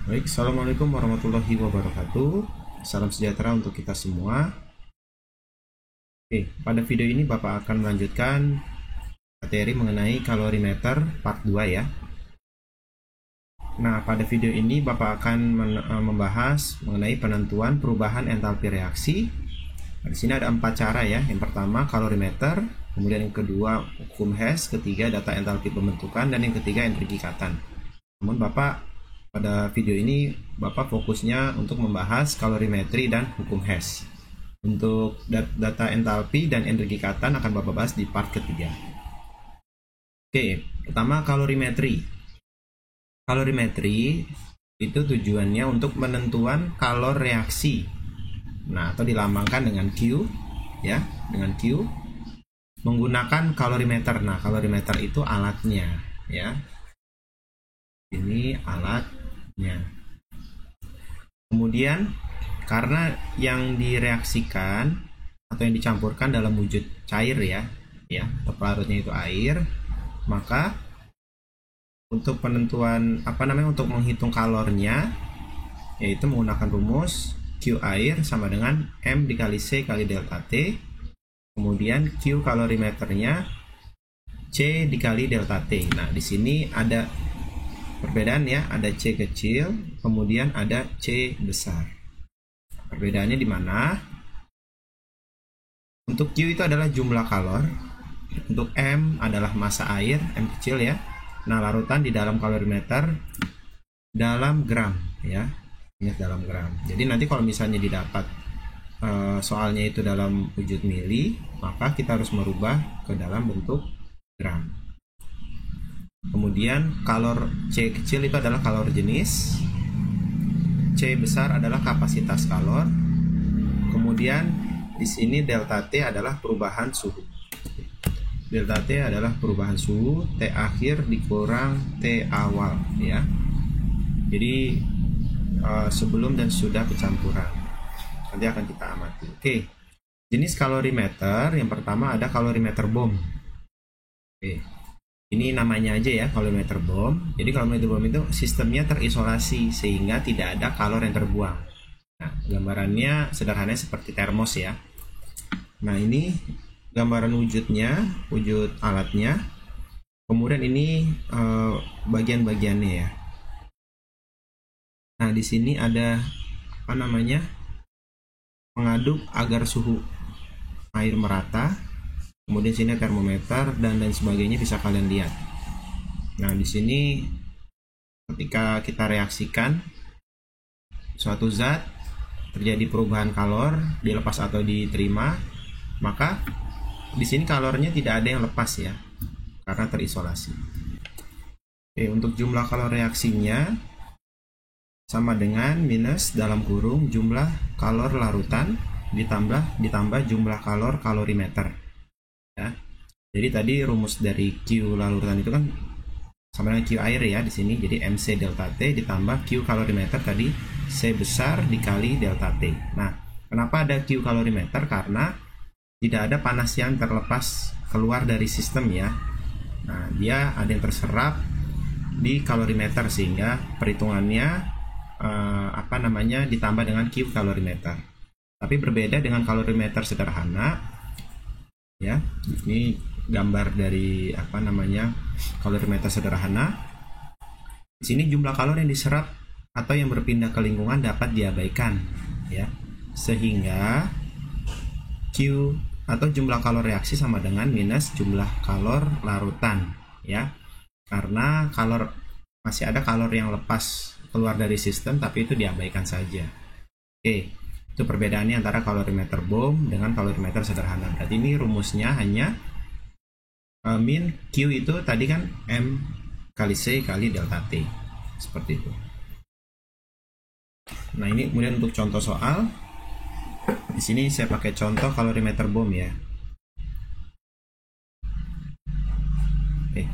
Baik, Assalamualaikum warahmatullahi wabarakatuh. Salam sejahtera untuk kita semua. Oke, pada video ini Bapak akan melanjutkan materi mengenai kalorimeter part 2 ya. Nah, pada video ini Bapak akan membahas mengenai penentuan perubahan entalpi reaksi. Nah, di sini ada 4 cara ya. Yang pertama kalorimeter, kemudian yang kedua hukum Hess, ketiga data entalpi pembentukan, dan yang ketiga energi ikatan. Namun pada video ini Bapak fokusnya untuk membahas kalorimetri dan hukum Hess. Untuk data entalpi dan energi ikatan akan Bapak bahas di part ketiga. Oke, pertama kalorimetri. Kalorimetri itu tujuannya untuk menentuan kalor reaksi. Nah, atau dilambangkan dengan Q ya, dengan Q menggunakan kalorimeter. Nah, kalorimeter itu alatnya ya. Ini alatnya. Kemudian karena yang direaksikan atau yang dicampurkan dalam wujud cair ya, atau pelarutnya itu air, maka untuk penentuan untuk menghitung kalornya yaitu menggunakan rumus Q air sama dengan M dikali C kali delta T, kemudian Q kalorimeternya C dikali delta T. Nah, di sini ada perbedaan ya, ada C kecil, kemudian ada C besar. Perbedaannya di mana? Untuk Q itu adalah jumlah kalor, untuk M adalah massa air, M kecil ya. Nah, larutan di dalam kalorimeter dalam gram ya, ingat dalam gram. Jadi nanti kalau misalnya didapat soalnya itu dalam wujud mili, maka kita harus merubah ke dalam bentuk gram. Kemudian kalor C kecil itu adalah kalor jenis, C besar adalah kapasitas kalor. Kemudian di sini delta T adalah perubahan suhu. Delta T adalah perubahan suhu, T akhir dikurang T awal ya. Jadi sebelum dan sudah pencampuran. Nanti akan kita amati. Oke. Jenis kalorimeter yang pertama ada kalorimeter bom. Oke. Ini namanya aja ya, kalorimeter bom. Jadi kalorimeter bom itu sistemnya terisolasi sehingga tidak ada kalor yang terbuang. Nah, gambarannya sederhananya seperti termos ya. Nah, ini gambaran wujudnya, wujud alatnya. Kemudian ini bagian-bagiannya ya. Nah, di sini ada mengaduk agar suhu air merata. Kemudian sini termometer dan lain sebagainya bisa kalian lihat. Nah, di sini ketika kita reaksikan suatu zat terjadi perubahan kalor, dilepas atau diterima, maka di sini kalornya tidak ada yang lepas ya, karena terisolasi. Oke, untuk jumlah kalor reaksinya sama dengan minus dalam kurung jumlah kalor larutan ditambah jumlah kalor kalorimeter. Ya. Jadi tadi rumus dari Q larutan itu kan sama dengan Q air ya di sini. Jadi MC delta T ditambah Q kalorimeter tadi C besar dikali delta T. Nah, kenapa ada Q kalorimeter? Karena tidak ada panas yang terlepas keluar dari sistem ya. Nah, dia ada yang terserap di kalorimeter sehingga perhitungannya ditambah dengan Q kalorimeter. Tapi berbeda dengan kalorimeter sederhana. Ya, ini gambar dari kalorimeter sederhana. Di sini jumlah kalor yang diserap atau yang berpindah ke lingkungan dapat diabaikan, ya, sehingga Q atau jumlah kalor reaksi sama dengan minus jumlah kalor larutan, ya, karena masih ada kalor yang lepas keluar dari sistem, tapi itu diabaikan saja. Oke. Itu perbedaannya antara kalorimeter bom dengan kalorimeter sederhana. Berarti ini rumusnya hanya min Q itu tadi kan M kali C kali delta T. Seperti itu. Nah, ini kemudian untuk contoh soal. Di sini saya pakai contoh kalorimeter bom ya. Oke.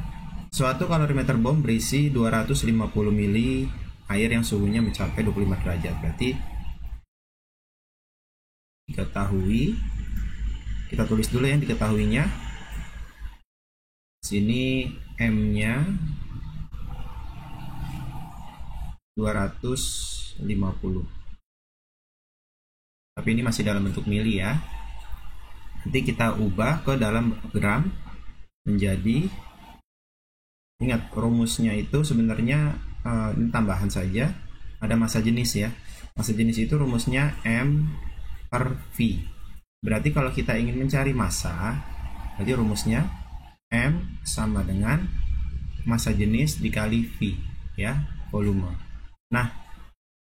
Suatu kalorimeter bom berisi 250 ml air yang suhunya mencapai 25 derajat. Berarti diketahui, kita tulis dulu yang diketahuinya. Sini M-nya 250. Tapi ini masih dalam bentuk mili ya. Nanti kita ubah ke dalam gram menjadi, ingat rumusnya itu sebenarnya ini tambahan saja, ada massa jenis ya. Massa jenis itu rumusnya M per V. Berarti kalau kita ingin mencari massa, berarti rumusnya M sama dengan massa jenis dikali V ya, volume. Nah,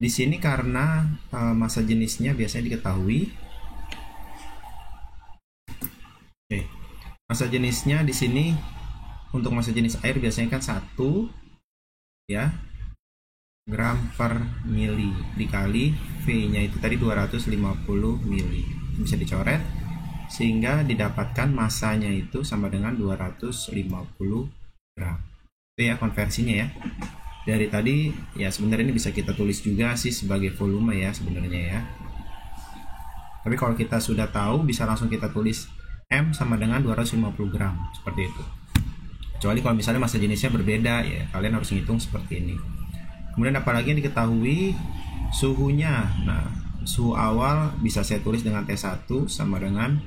di sini karena massa jenisnya biasanya diketahui. Oke. Massa jenisnya di sini untuk massa jenis air biasanya kan 1 ya gram per mili dikali V-nya itu tadi 250 mili. Bisa dicoret sehingga didapatkan massanya itu sama dengan 250 gram. Itu ya konversinya ya. Dari tadi ya sebenarnya ini bisa kita tulis juga sih sebagai volume ya sebenarnya ya. Tapi kalau kita sudah tahu bisa langsung kita tulis M sama dengan 250 gram seperti itu. Kecuali kalau misalnya massa jenisnya berbeda ya kalian harus ngitung seperti ini. Kemudian apalagi yang diketahui suhunya. Nah, suhu awal bisa saya tulis dengan T1 sama dengan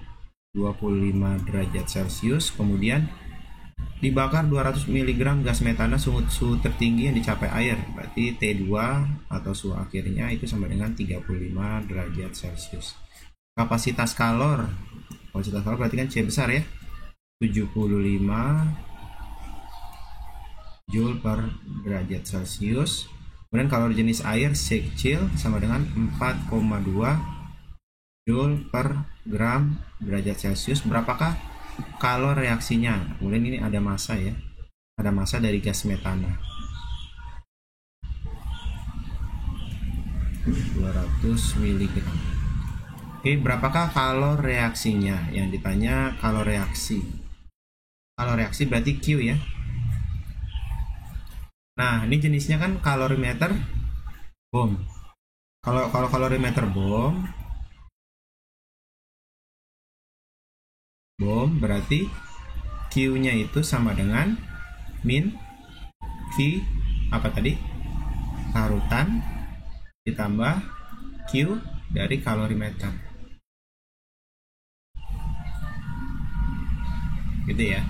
25 derajat Celcius. Kemudian dibakar 200 mg gas metana, suhu tertinggi yang dicapai air. Berarti T2 atau suhu akhirnya itu sama dengan 35 derajat Celcius. Kapasitas kalor. Kapasitas kalor berarti kan C besar ya. 75 Joule per derajat Celcius. Kemudian kalori jenis air C kecil sama dengan 4,2 Joule per gram derajat Celcius. Berapakah kalor reaksinya? Kemudian ini ada massa ya. Ada massa dari gas metana. 200 mg. Oke, berapakah kalor reaksinya? Yang ditanya kalor reaksi. Kalor reaksi berarti Q ya. Nah, ini jenisnya kan kalorimeter bom. Kalau kalorimeter bom berarti Q-nya itu sama dengan min V apa tadi? Larutan ditambah Q dari kalorimeter. Gitu ya.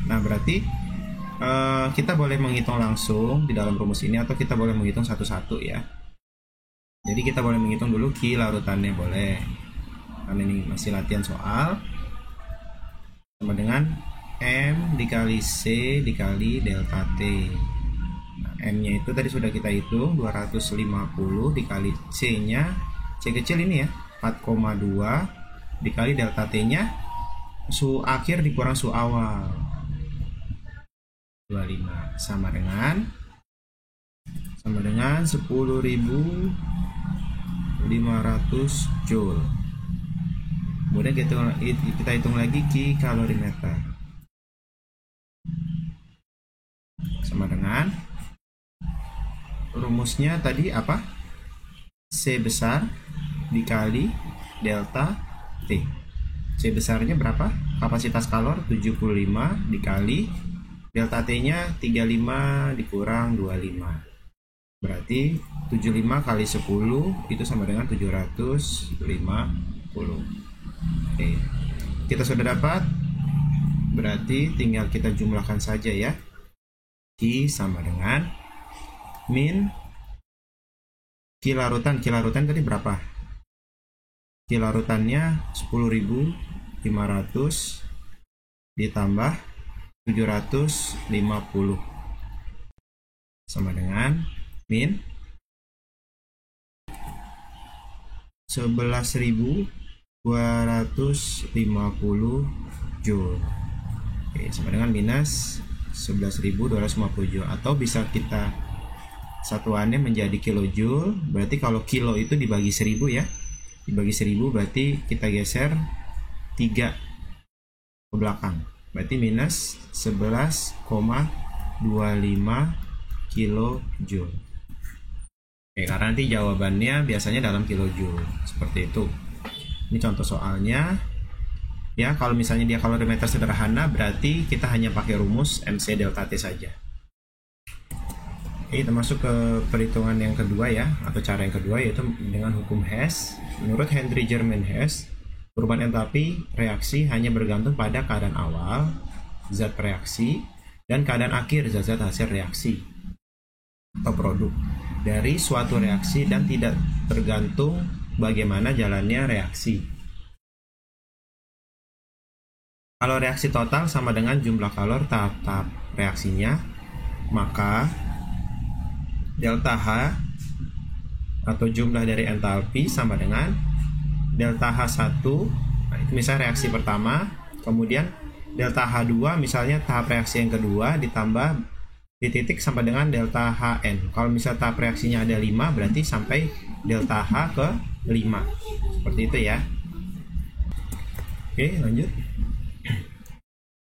Nah, berarti kita boleh menghitung langsung di dalam rumus ini atau kita boleh menghitung satu-satu ya. Jadi kita boleh menghitung dulu Q larutannya boleh. Karena ini masih latihan soal. Sama dengan M dikali C dikali delta T. Nah, M-nya itu tadi sudah kita hitung 250 dikali C-nya. C kecil ini ya, 4,2 dikali delta T-nya suhu akhir dikurang suhu awal. 25 sama dengan 10.500 Joule. Kemudian kita hitung lagi Q kalorimeter sama dengan rumusnya tadi apa? C besar dikali delta T. C besarnya berapa? Kapasitas kalor 75 dikali delta T-nya 35 dikurang 25. Berarti 75 kali 10 itu sama dengan 750. Oke. Kita sudah dapat. Berarti tinggal kita jumlahkan saja ya. Q sama dengan min Q larutan. Q larutan tadi berapa? Q larutannya 10.500 ditambah 750 sama dengan min 11.250 Joule. Oke, sama dengan minus 11.250 Joule, atau bisa kita satuannya menjadi kilojoule. Berarti kalau kilo itu dibagi 1000 ya. Dibagi 1000 berarti kita geser 3 ke belakang. Berarti minus 11,25 kilojoule. Oke, karena nanti jawabannya biasanya dalam kilojoule. Seperti itu. Ini contoh soalnya. Ya, kalau misalnya dia kalorimeter sederhana, berarti kita hanya pakai rumus MC delta T saja. Kita masuk ke perhitungan yang kedua ya, atau cara yang kedua, yaitu dengan hukum Hess. Menurut Henry German Hess, perubahan entalpi reaksi hanya bergantung pada keadaan awal, zat reaksi, dan keadaan akhir, zat-zat hasil reaksi atau produk dari suatu reaksi, dan tidak tergantung bagaimana jalannya reaksi. Kalau reaksi total sama dengan jumlah kalor tahap-tahap reaksinya, maka delta H atau jumlah dari entalpi sama dengan delta H1. Nah, itu misalnya reaksi pertama, kemudian delta H2 misalnya tahap reaksi yang kedua ditambah di titik sama dengan delta Hn. Kalau misalnya tahap reaksinya ada 5, berarti sampai delta H ke 5. Seperti itu ya. Oke, lanjut.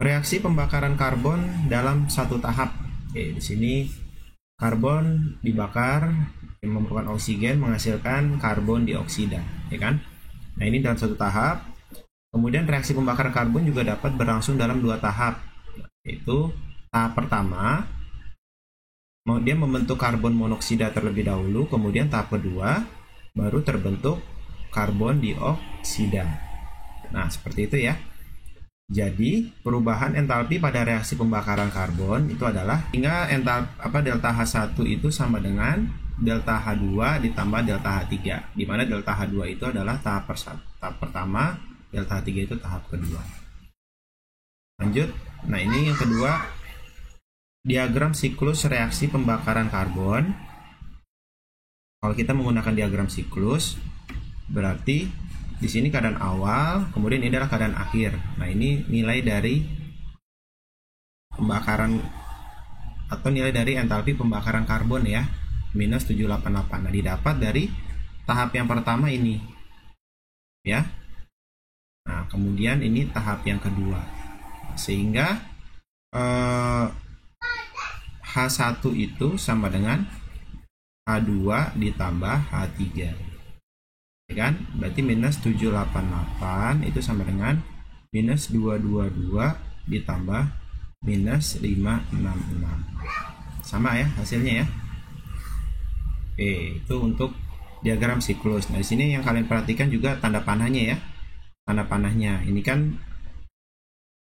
Reaksi pembakaran karbon dalam satu tahap. Oke, di sini karbon dibakar yang memerlukan oksigen menghasilkan karbon dioksida, ya kan? Nah, ini dalam satu tahap. Kemudian reaksi pembakaran karbon juga dapat berlangsung dalam 2 tahap, yaitu tahap pertama dia membentuk karbon monoksida terlebih dahulu, kemudian tahap kedua baru terbentuk karbon dioksida. Nah, seperti itu ya. Jadi, perubahan entalpi pada reaksi pembakaran karbon itu adalah hingga delta H1 itu sama dengan delta H2 ditambah delta H3, di mana delta H2 itu adalah tahap pertama, delta H3 itu tahap kedua. Lanjut. Nah, ini yang kedua, diagram siklus reaksi pembakaran karbon. Kalau kita menggunakan diagram siklus, berarti di sini keadaan awal, kemudian ini adalah keadaan akhir. Nah, ini nilai dari pembakaran atau nilai dari entalpi pembakaran karbon ya, minus 788. Nah, didapat dari tahap yang pertama ini ya. Nah, kemudian ini tahap yang kedua, sehingga H1 itu sama dengan H2 ditambah H3, ya kan? Berarti minus 788 itu sama dengan minus 222 ditambah minus 566. Sama ya hasilnya ya. Oke, itu untuk diagram siklus. Nah, di sini yang kalian perhatikan juga tanda panahnya ya. Tanda panahnya ini kan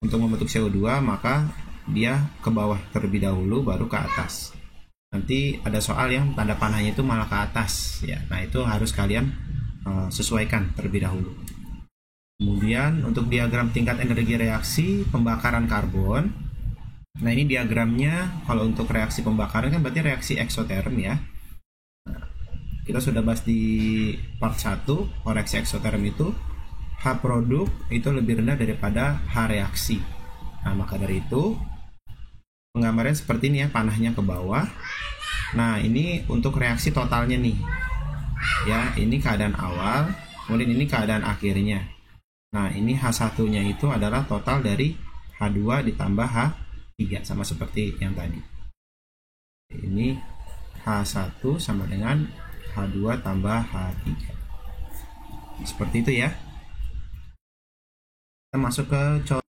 untuk membentuk CO2, maka dia ke bawah terlebih dahulu baru ke atas. Nanti ada soal yang tanda panahnya itu malah ke atas ya. Nah, itu harus kalian sesuaikan terlebih dahulu. Kemudian untuk diagram tingkat energi reaksi pembakaran karbon. Nah, ini diagramnya kalau untuk reaksi pembakaran kan berarti reaksi eksoterm ya. Nah, kita sudah bahas di part 1, reaksi eksoterm itu H produk itu lebih rendah daripada H reaksi. Nah, maka dari itu penggambaran seperti ini ya, panahnya ke bawah. Nah, ini untuk reaksi totalnya nih. Ya, ini keadaan awal, kemudian ini keadaan akhirnya. Nah, ini H1-nya itu adalah total dari H2 ditambah H3, sama seperti yang tadi. Ini H1 sama dengan H2 tambah H3. Seperti itu ya. Kita masuk ke contoh.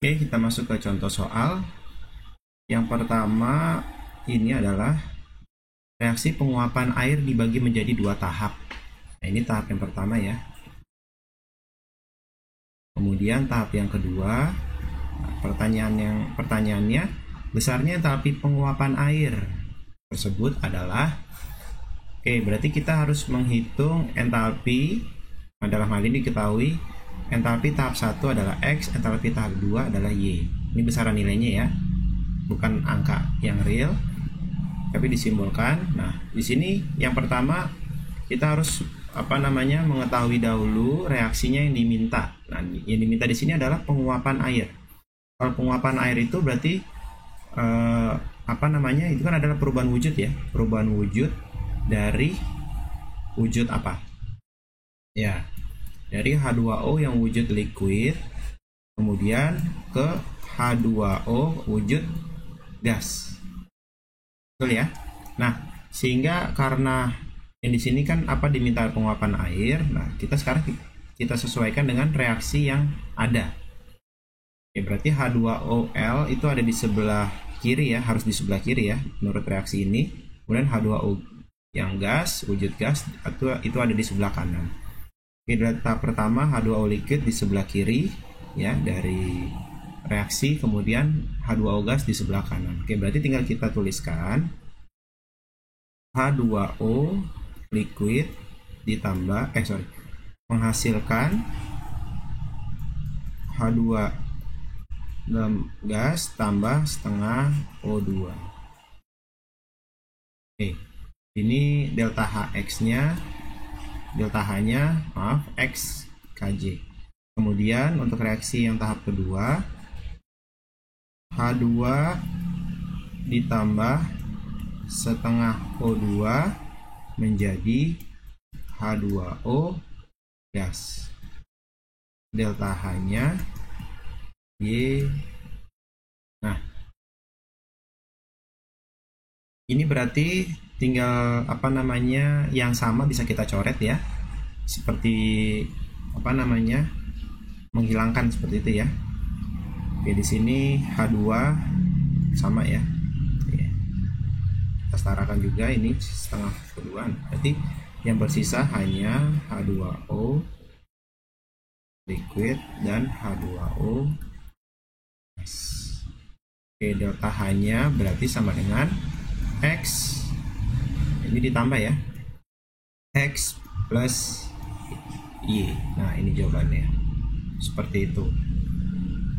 Oke, kita masuk ke contoh soal. Yang pertama ini adalah reaksi penguapan air dibagi menjadi 2 tahap. Nah, ini tahap yang pertama ya. Kemudian tahap yang kedua. Nah, pertanyaannya, besarnya entalpi penguapan air tersebut adalah, oke, berarti kita harus menghitung entalpi. Nah, dalam hal ini diketahui entalpi tahap 1 adalah X, entalpi tahap 2 adalah Y. Ini besaran nilainya ya, bukan angka yang real, tapi disimbolkan. Nah, di sini yang pertama kita harus mengetahui dahulu reaksinya yang diminta. Nah, yang diminta di sini adalah penguapan air. Kalau penguapan air itu berarti apa namanya? Itu kan adalah perubahan wujud ya. Perubahan wujud dari wujud apa? Ya, dari H2O yang wujud liquid kemudian ke H2O wujud gas. Betul ya? Nah, sehingga karena yang di sini kan apa diminta penguapan air, nah kita sekarang kita sesuaikan dengan reaksi yang ada. Ya, berarti H2OL itu ada di sebelah kiri ya, harus di sebelah kiri ya menurut reaksi ini. Kemudian H2O yang gas, wujud gas itu ada di sebelah kanan. Oke, tahap pertama H2O liquid di sebelah kiri ya dari reaksi, kemudian H2O gas di sebelah kanan. Oke, berarti tinggal kita tuliskan H2O liquid ditambah menghasilkan H2 gas tambah setengah O2. Oke, ini delta HX-nya, delta H-nya, maaf, X Kj. Kemudian untuk reaksi yang tahap kedua, H2 ditambah setengah O2 menjadi H2O gas. Delta H-nya Y. Nah, ini berarti tinggal apa namanya yang sama bisa kita coret ya. Seperti apa namanya? Menghilangkan seperti itu ya. Oke, di sini H2 sama ya. Kita setarakan juga ini setengah kedua. Berarti yang bersisa hanya H2O liquid dan H2O gas. Oke, delta H-nya berarti sama dengan X. Ini ditambah ya. X plus Y. Nah, ini jawabannya. Seperti itu.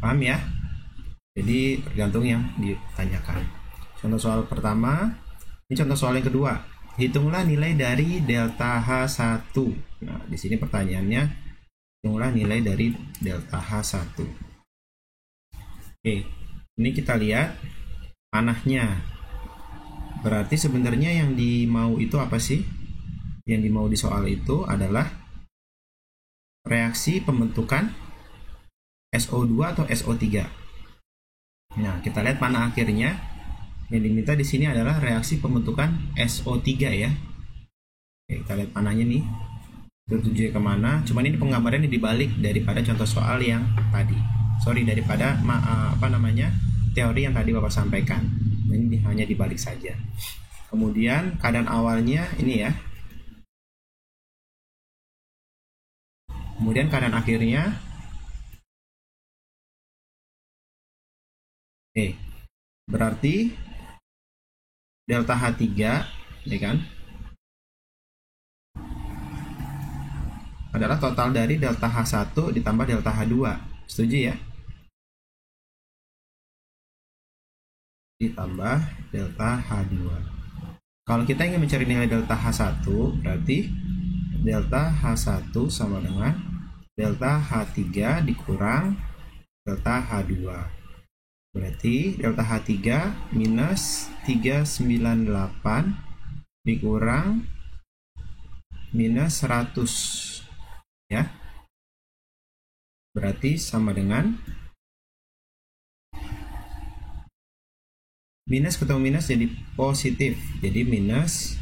Paham ya? Jadi tergantung yang ditanyakan. Contoh soal pertama, ini contoh soal yang kedua. Hitunglah nilai dari delta H1. Nah, di sini pertanyaannya, hitunglah nilai dari delta H1. Oke, ini kita lihat panahnya. Berarti sebenarnya yang dimau itu apa sih? Yang dimau di soal itu adalah reaksi pembentukan SO2 atau SO3. Nah, kita lihat panah akhirnya. Yang diminta di sini adalah reaksi pembentukan SO3 ya. Oke, kita lihat panahnya nih. Tujuannya kemana? Cuman ini penggambarannya dibalik daripada contoh soal yang tadi. Daripada teori yang tadi Bapak sampaikan. Ini hanya dibalik saja. Kemudian keadaan awalnya ini ya. Kemudian keadaan akhirnya. Berarti delta H3 ya kan adalah total dari delta H1 ditambah delta H2. Setuju ya? Ditambah delta H2. Kalau kita ingin mencari nilai delta H1, berarti delta H1 sama dengan delta H3 dikurang delta H2. Berarti delta H3 minus 398 dikurang minus 100 ya. Berarti sama dengan minus ketemu minus jadi positif. Jadi minus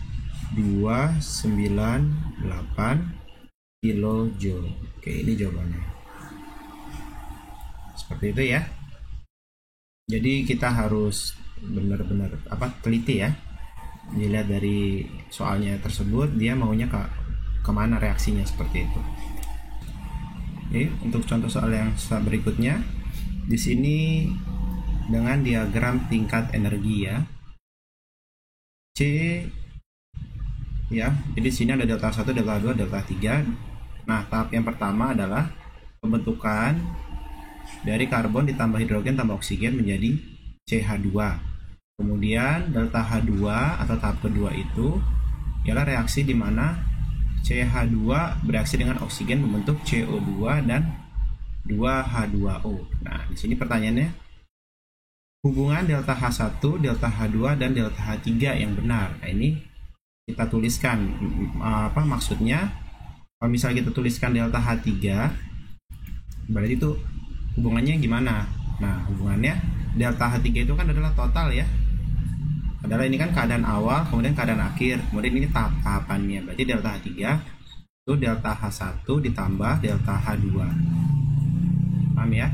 298 kilojoule. Oke, ini jawabannya. Seperti itu ya. Jadi kita harus benar-benar teliti ya. Dilihat dari soalnya tersebut dia maunya kemana reaksinya seperti itu. Oke, untuk contoh soal yang berikutnya di sini dengan diagram tingkat energi ya. C ya. Jadi di sini ada delta 1, delta 2, delta 3. Nah, tahap yang pertama adalah pembentukan dari karbon ditambah hidrogen tambah oksigen menjadi CH2. Kemudian delta H2 atau tahap kedua itu ialah reaksi di mana CH2 bereaksi dengan oksigen membentuk CO2 dan 2H2O. Nah, di sini pertanyaannya hubungan delta H1, delta H2, dan delta H3 yang benar. Nah, ini kita tuliskan apa maksudnya. Kalau misalnya kita tuliskan delta H3, berarti itu hubungannya gimana? Nah, hubungannya delta H3 itu kan adalah total ya. Adalah ini kan keadaan awal, kemudian keadaan akhir, kemudian ini tahap-tahapannya. Berarti delta H3 itu delta H1 ditambah delta H2. Paham ya?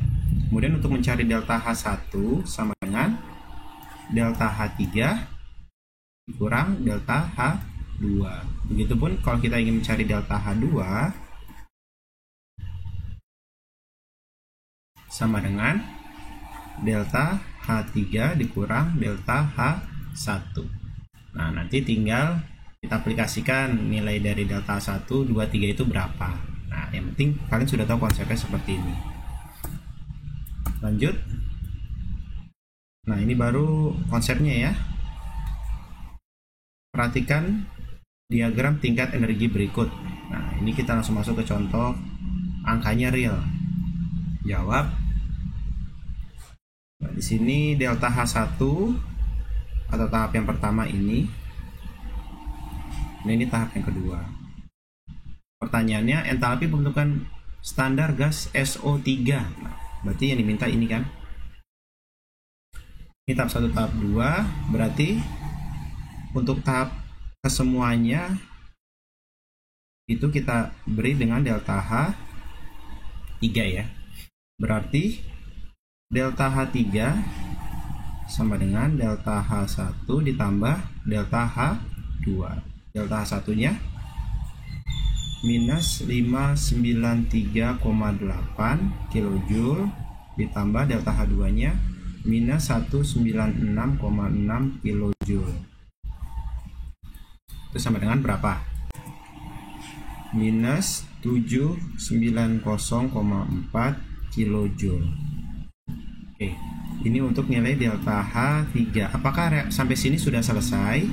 Kemudian untuk mencari delta H1 sama dengan delta H3 kurang delta H2. Begitupun kalau kita ingin mencari delta H2 sama dengan delta H3 dikurang delta H1. Nah, nanti tinggal kita aplikasikan nilai dari delta 1, 2, 3 itu berapa. Nah, yang penting kalian sudah tahu konsepnya seperti ini. Lanjut. Nah, ini baru konsepnya ya. Perhatikan diagram tingkat energi berikut. Nah, ini kita langsung masuk ke contoh angkanya real. Jawab. Nah, di sini delta H1 atau tahap yang pertama ini. Nah, ini tahap yang kedua. Pertanyaannya, entalpi pembentukan standar gas SO3. Nah, berarti yang diminta ini kan. Ini tahap 1, tahap 2. Berarti untuk tahap kesemuanya itu kita beri dengan delta H3 ya. Berarti delta H3 sama dengan delta H1 ditambah delta H2. Delta H1-nya minus 593,8 kJ ditambah delta H2-nya minus 196,6 kJ. Itu sama dengan berapa? Minus 790,4 kJ. Oke, ini untuk nilai delta H3. Apakah sampai sini sudah selesai?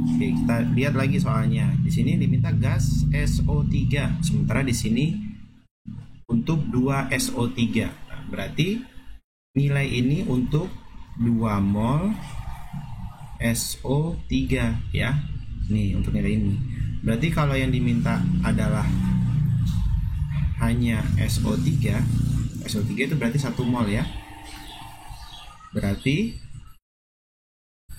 Oke, kita lihat lagi soalnya. Di sini diminta gas SO3, sementara di sini untuk 2 SO3. Nah, berarti nilai ini untuk 2 mol SO3 ya. Nih untuk nilai ini. Berarti kalau yang diminta adalah hanya SO3. SO3 itu berarti 1 mol ya. Berarti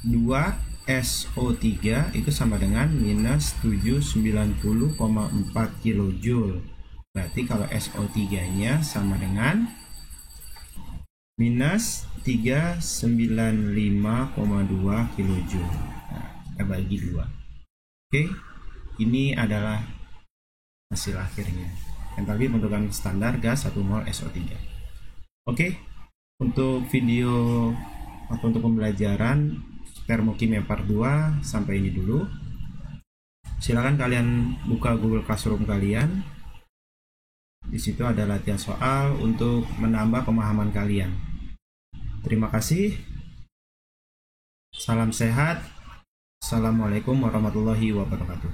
2 SO3 itu sama dengan minus 790,4 kJ. Berarti kalau SO3-nya sama dengan minus 395,2 kJ. Nah, kita bagi 2. Oke, ini adalah hasil akhirnya. Entalpi pembentukan standar gas 1 mol SO3. Oke, untuk video atau untuk pembelajaran termokimia part 2 sampai ini dulu. Silakan kalian buka Google Classroom kalian. Di situ ada latihan soal untuk menambah pemahaman kalian. Terima kasih. Salam sehat. Assalamualaikum warahmatullahi wabarakatuh.